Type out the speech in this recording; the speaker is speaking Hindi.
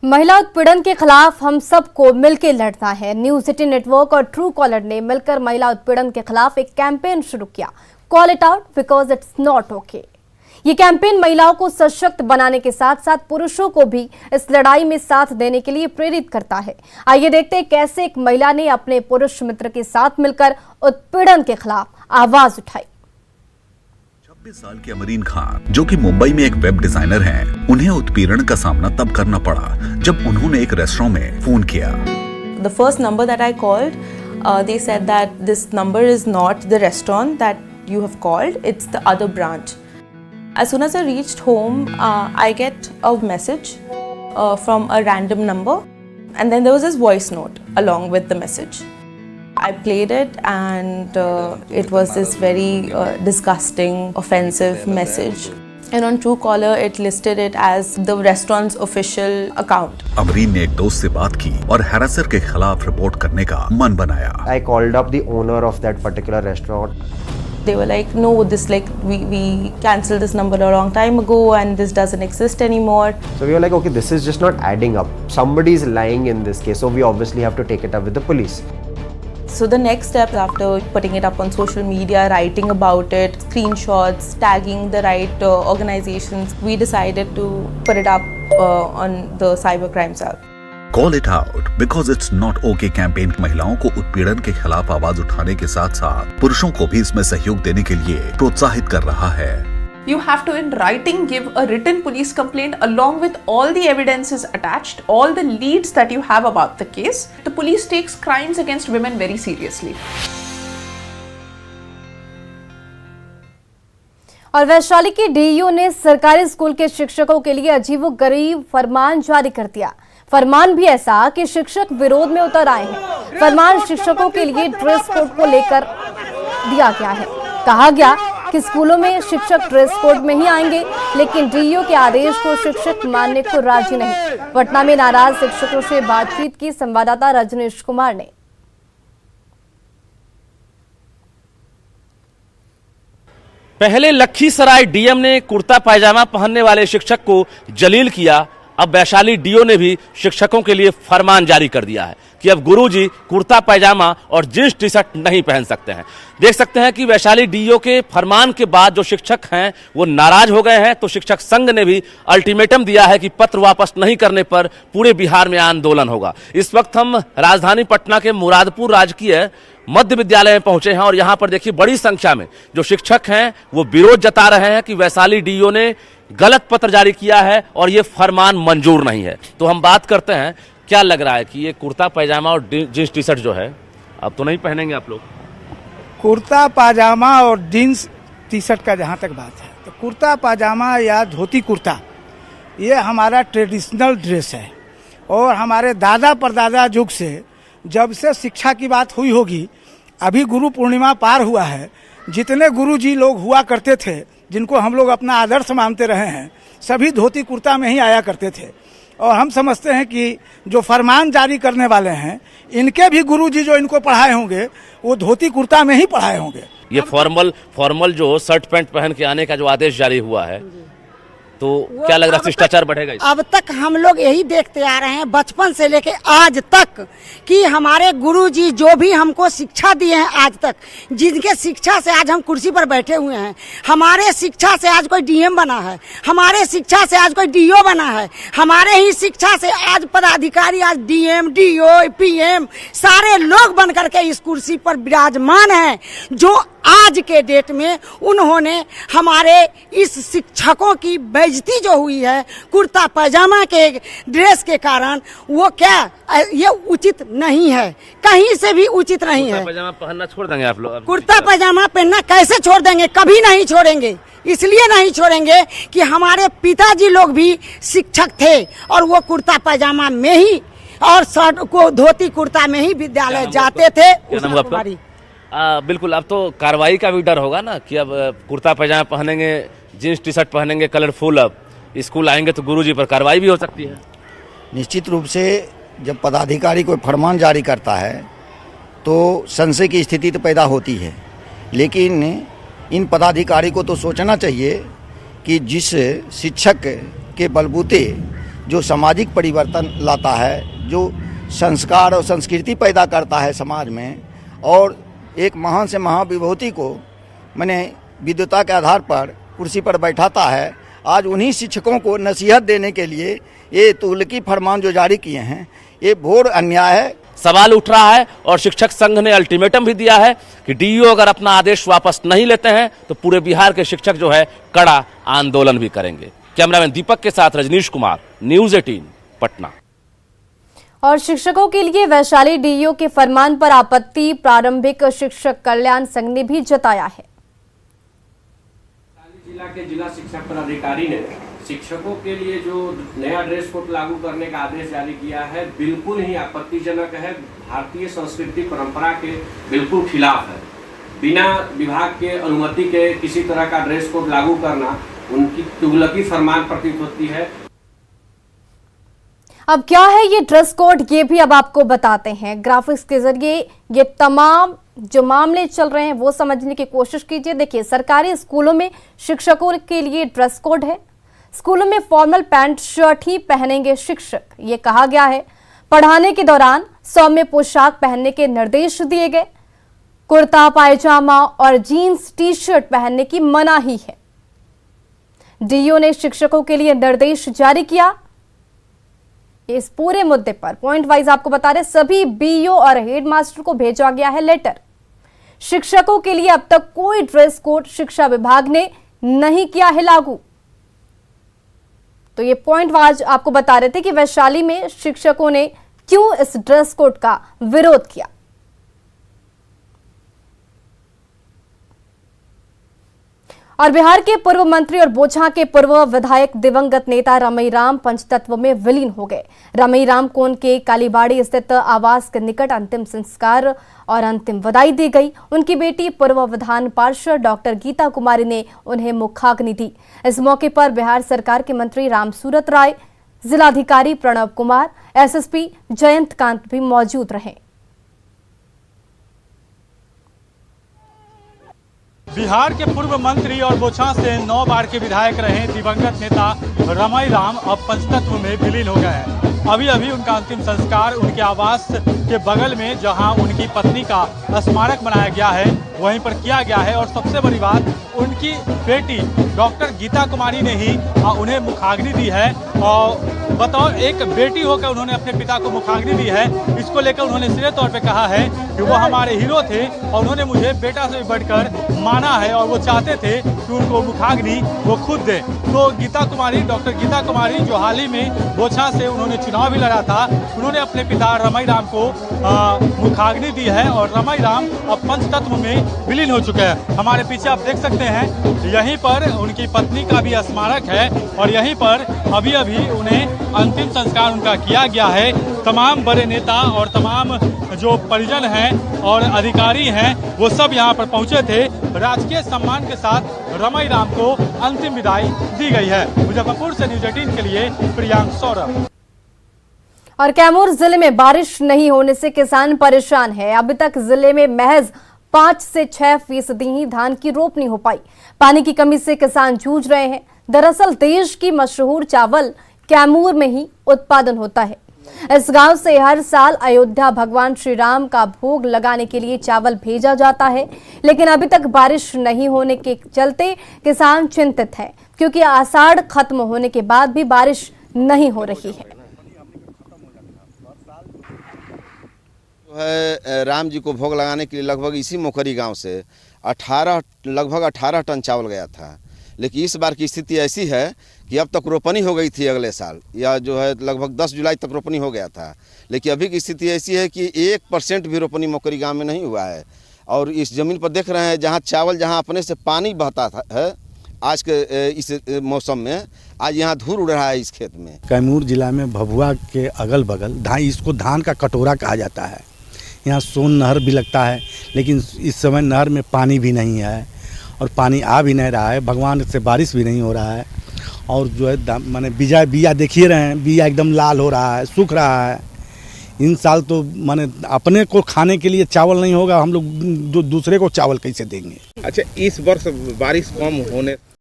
महिला उत्पीड़न के खिलाफ हम सबको मिलकर लड़ना है। न्यूज 18 नेटवर्क और ट्रू कॉलर ने मिलकर महिला उत्पीड़न के खिलाफ एक कैंपेन शुरू किया, call it out because it's not okay. ये कैंपेन महिलाओं को सशक्त बनाने के साथ साथ पुरुषों को भी इस लड़ाई में साथ देने के लिए प्रेरित करता है। आइए देखते हैं कैसे एक महिला ने अपने पुरुष मित्र के साथ मिलकर उत्पीड़न के खिलाफ आवाज उठाई। 26 साल के अमरीन खान, जो कि मुंबई में एक वेब डिजाइनर हैं, उन्हें उत्पीड़न का सामना तब करना पड़ा जब उन्होंने एक रेस्टोरेंट में फोन किया। The first number that I called, they said that this number is not the restaurant that you have called, it's the other branch. As soon as I reached home, I get a message from a random number, and then there was this voice note along with the message. I played it and it was this very disgusting, offensive message. And on Truecaller, it listed it as the restaurant's official account. Amreen ने एक दोस्त से बात की और हैरेसर के खिलाफ रिपोर्ट करने का मन बनाया। I called up the owner of that particular restaurant. They were like, no, this like we cancelled this number a long time ago and this doesn't exist anymore. So we were like, okay, this is just not adding up. Somebody is lying in this case, so we obviously have to take it up with the police. So the next step, after putting it up on social media, writing about it, screenshots, tagging the right organizations, we decided to put it up on the cybercrime cell. Call it out because it's not okay campaign महिलाओं को उत्पीड़न के खिलाफ आवाज उठाने के साथ साथ पुरुषों को भी इसमें सहयोग देने के लिए प्रोत्साहित कर रहा है। You have to in writing give a written police complaint along with all the evidences attached, all the leads that you have about the case. The police takes crimes against women very seriously. और वैशाली के डीईओ ने सरकारी स्कूल के शिक्षकों के लिए अजीबोगरीब फरमान जारी कर दिया। फरमान भी ऐसा कि शिक्षक विरोध में उतर आए हैं। फरमान शिक्षकों के लिए ड्रेस कोड को लेकर दिया गया है। कहा गया कि स्कूलों में शिक्षक ड्रेस कोड में ही आएंगे, लेकिन डीईओ के आदेश को शिक्षक मानने को राजी नहीं। पटना में नाराज शिक्षकों से बातचीत की संवाददाता रजनीश कुमार ने। पहले लखीसराय डीएम ने कुर्ता पायजामा पहनने वाले शिक्षक को जलील किया, अब वैशाली डीओ ने भी शिक्षकों के लिए फरमान जारी कर दिया है कि अब गुरुजी कुर्ता पायजामा और जींस टी शर्ट नहीं पहन सकते हैं। देख सकते हैं कि वैशाली डीओ के फरमान के बाद जो शिक्षक हैं वो नाराज हो गए हैं, तो शिक्षक संघ ने भी अल्टीमेटम दिया है कि पत्र वापस नहीं करने पर पूरे बिहार में आंदोलन होगा। इस वक्त हम राजधानी पटना के मुरादपुर राजकीय मध्य विद्यालय में पहुंचे हैं और यहां पर देखिए बड़ी संख्या में जो शिक्षक हैं वो विरोध जता रहे हैं कि वैशाली डीओ ने गलत पत्र जारी किया है और ये फरमान मंजूर नहीं है। तो हम बात करते हैं, क्या लग रहा है कि ये कुर्ता पायजामा और जींस टी शर्ट जो है अब तो नहीं पहनेंगे आप लोग? कुर्ता पाजामा और जींस टी शर्ट का जहाँ तक बात है, तो कुर्ता पाजामा या धोती कुर्ता ये हमारा ट्रेडिशनल ड्रेस है और हमारे दादा परदादा युग से जब से शिक्षा की बात हुई होगी, अभी गुरु पूर्णिमा पार हुआ है, जितने गुरुजी लोग हुआ करते थे जिनको हम लोग अपना आदर्श मानते रहे हैं, सभी धोती कुर्ता में ही आया करते थे। और हम समझते हैं कि जो फरमान जारी करने वाले हैं, इनके भी गुरुजी जो इनको पढ़ाए होंगे वो धोती कुर्ता में ही पढ़ाए होंगे। ये फॉर्मल जो शर्ट पैंट पहन के आने का जो आदेश जारी हुआ है, तो क्या लग रहा है शिष्टाचार बढ़ेगा? अब तक हम लोग यही देखते आ रहे हैं बचपन से लेके आज तक कि हमारे गुरुजी जो भी हमको शिक्षा दिए हैं आज तक, जिनके शिक्षा से आज हम कुर्सी पर बैठे हुए हैं, हमारे शिक्षा से आज कोई डीएम बना है, हमारे शिक्षा से आज कोई डीओ बना है, हमारे ही शिक्षा से आज पदाधिकारी आज डीएम डीओ पीएम सारे लोग बन करके इस कुर्सी पर विराजमान हैं, जो आज के डेट में उन्होंने हमारे इस शिक्षकों की बेइज्जती जो हुई है कुर्ता पैजामा के ड्रेस के कारण, वो क्या ये उचित नहीं है, कहीं से भी उचित नहीं है। पैजामा पहनना छोड़ देंगे आप लोग? कुर्ता पैजामा पहनना कैसे छोड़ देंगे? कभी नहीं छोड़ेंगे। इसलिए नहीं छोड़ेंगे कि हमारे पिताजी लोग भी शिक्षक थे और वो कुर्ता पैजामा में ही और शर्ट को धोती कुर्ता में ही विद्यालय जाते थे। बिल्कुल, अब तो कार्रवाई का भी डर होगा ना कि अब कुर्ता पैजामा पहनेंगे, जींस टी शर्ट पहनेंगे कलरफुल, अब स्कूल आएंगे तो गुरुजी पर कार्रवाई भी हो सकती है। निश्चित रूप से जब पदाधिकारी कोई फरमान जारी करता है तो संशय की स्थिति तो पैदा होती है, लेकिन इन पदाधिकारी को तो सोचना चाहिए कि जिस शिक्षक के बलबूते जो सामाजिक परिवर्तन लाता है, जो संस्कार और संस्कृति पैदा करता है समाज में, और एक महान से महाविभूति को मैंने विद्वता के आधार पर कुर्सी पर बैठाता है। आज उन्हीं शिक्षकों को नसीहत देने के लिए ये तुगलकी फरमान जो जारी किए हैं, ये घोर अन्याय है। सवाल उठ रहा है और शिक्षक संघ ने अल्टीमेटम भी दिया है कि डीईओ अगर अपना आदेश वापस नहीं लेते हैं तो पूरे बिहार के शिक्षक जो है कड़ा आंदोलन भी करेंगे। कैमरामैन दीपक के साथ रजनीश कुमार, न्यूज़ 18 पटना। और शिक्षकों के लिए वैशाली डीईओ के फरमान पर आपत्ति प्रारंभिक शिक्षक कल्याण संघ ने भी जताया है। जिला के जिला शिक्षा पदाधिकारी ने शिक्षकों के लिए जो नया ड्रेस कोड लागू करने का आदेश जारी किया है, बिल्कुल ही आपत्तिजनक है, भारतीय संस्कृति परंपरा के बिल्कुल खिलाफ है। बिना विभाग के अनुमति के किसी तरह का ड्रेस कोड लागू करना उनकी तुगलकी फरमान प्रतीत होती है। अब क्या है ये ड्रेस कोड, ये भी अब आपको बताते हैं। ग्राफिक्स के जरिए ये तमाम जो मामले चल रहे हैं वो समझने की कोशिश कीजिए। देखिए, सरकारी स्कूलों में शिक्षकों के लिए ड्रेस कोड है। स्कूलों में फॉर्मल पैंट शर्ट ही पहनेंगे शिक्षक, ये कहा गया है। पढ़ाने के दौरान सौम्य पोशाक पहनने के निर्देश दिए गए। कुर्ता पायजामा और जीन्स टी शर्ट पहनने की मनाही है। डीईओ ने शिक्षकों के लिए निर्देश जारी किया। इस पूरे मुद्दे पर पॉइंट वाइज आपको बता रहे, सभी बीईओ और हेडमास्टर को भेजा गया है लेटर। शिक्षकों के लिए अब तक कोई ड्रेस कोड शिक्षा विभाग ने नहीं किया है लागू। तो ये पॉइंट वाइज आपको बता रहे थे कि वैशाली में शिक्षकों ने क्यों इस ड्रेस कोड का विरोध किया। और बिहार के पूर्व मंत्री और बोचहा के पूर्व विधायक दिवंगत नेता रमईराम पंचतत्व में विलीन हो गए। रमईराम को उनके कालीबाड़ी स्थित आवास के निकट अंतिम संस्कार और अंतिम विदाई दी गई। उनकी बेटी पूर्व विधान पार्षद डॉक्टर गीता कुमारी ने उन्हें मुखाग्नि दी। इस मौके पर बिहार सरकार के मंत्री रामसूरत राय, जिलाधिकारी प्रणव कुमार, एसएसपी जयंत कांत भी मौजूद रहे। बिहार के पूर्व मंत्री और बोचहा से 9 बार के विधायक रहे दिवंगत नेता रमईराम अब पंचतत्व में विलीन हो गए हैं। अभी अभी उनका अंतिम संस्कार उनके आवास के बगल में, जहां उनकी पत्नी का स्मारक बनाया गया है, वहीं पर किया गया है। और सबसे बड़ी बात, उनकी बेटी डॉक्टर गीता कुमारी ने ही उन्हें मुखाग्नि दी है। और बताओ, एक बेटी होकर उन्होंने अपने पिता को मुखाग्नि दी है। इसको लेकर उन्होंने सीधे तौर पे कहा है कि वो हमारे हीरो थे और उन्होंने मुझे बेटा से भी बढ़कर माना है और वो चाहते थे कि उनको मुखाग्नि वो खुद दे। तो गीता कुमारी, डॉक्टर गीता कुमारी, जो हाल ही में बोचहा से उन्होंने चुनाव भी लड़ा था, उन्होंने अपने पिता रमईराम को मुखाग्नि दी है और रमईराम अब पंचतत्व में विलीन हो चुके हैं। हमारे पीछे आप देख सकते हैं, यहीं पर उनकी पत्नी का भी स्मारक है और यहीं पर अभी अभी उन्हें अंतिम संस्कार उनका किया गया है। तमाम बड़े नेता और तमाम जो परिजन हैं और अधिकारी हैं, वो सब यहाँ पर पहुँचे थे। राजकीय सम्मान के साथ रमईराम को अंतिम विदाई दी गई है। मुजफ्फरपुर से न्यूज़ 18 के लिए प्रियांक सौरभ। और कैमूर जिले में बारिश नहीं होने से किसान परेशान है। अभी तक जिले में महज 5 से 6% ही धान की रोपनी हो पाई। पानी की कमी से किसान जूझ रहे हैं। दरअसल देश की मशहूर चावल कैमूर में ही उत्पादन होता है। इस गांव से हर साल अयोध्या भगवान श्री राम का भोग लगाने के लिए चावल भेजा जाता है, लेकिन अभी तक बारिश नहीं होने के चलते किसान चिंतित हैं, क्योंकि आषाढ़ खत्म होने के बाद भी बारिश नहीं हो रही है। राम जी को भोग लगाने के लिए लगभग इसी मोखरी गांव से लगभग 18 टन चावल गया था। लेकिन इस बार की स्थिति ऐसी है कि अब तक रोपनी हो गई थी अगले साल, या जो है लगभग 10 जुलाई तक रोपनी हो गया था। लेकिन अभी की स्थिति ऐसी है कि 1% भी रोपनी मोखरी गांव में नहीं हुआ है। और इस ज़मीन पर देख रहे हैं, जहां चावल जहां अपने से पानी बहता है आज के इस मौसम में, आज यहाँ धूल उड़ रहा है इस खेत में। कैमूर जिला में भभुआ के अगल बगल इसको धान का कटोरा कहा जाता है। यहाँ सोन नहर भी लगता है, लेकिन इस समय नहर में पानी भी नहीं है और पानी आ भी नहीं रहा है। भगवान से बारिश भी नहीं हो रहा है। और जो है माने बिया देखिए रहे हैं, बिया एकदम लाल हो रहा है, सूख रहा है। इन साल तो माने अपने को खाने के लिए चावल नहीं होगा, हम लोग दूसरे को चावल कैसे देंगे। अच्छा, इस वर्ष बारिश कम होने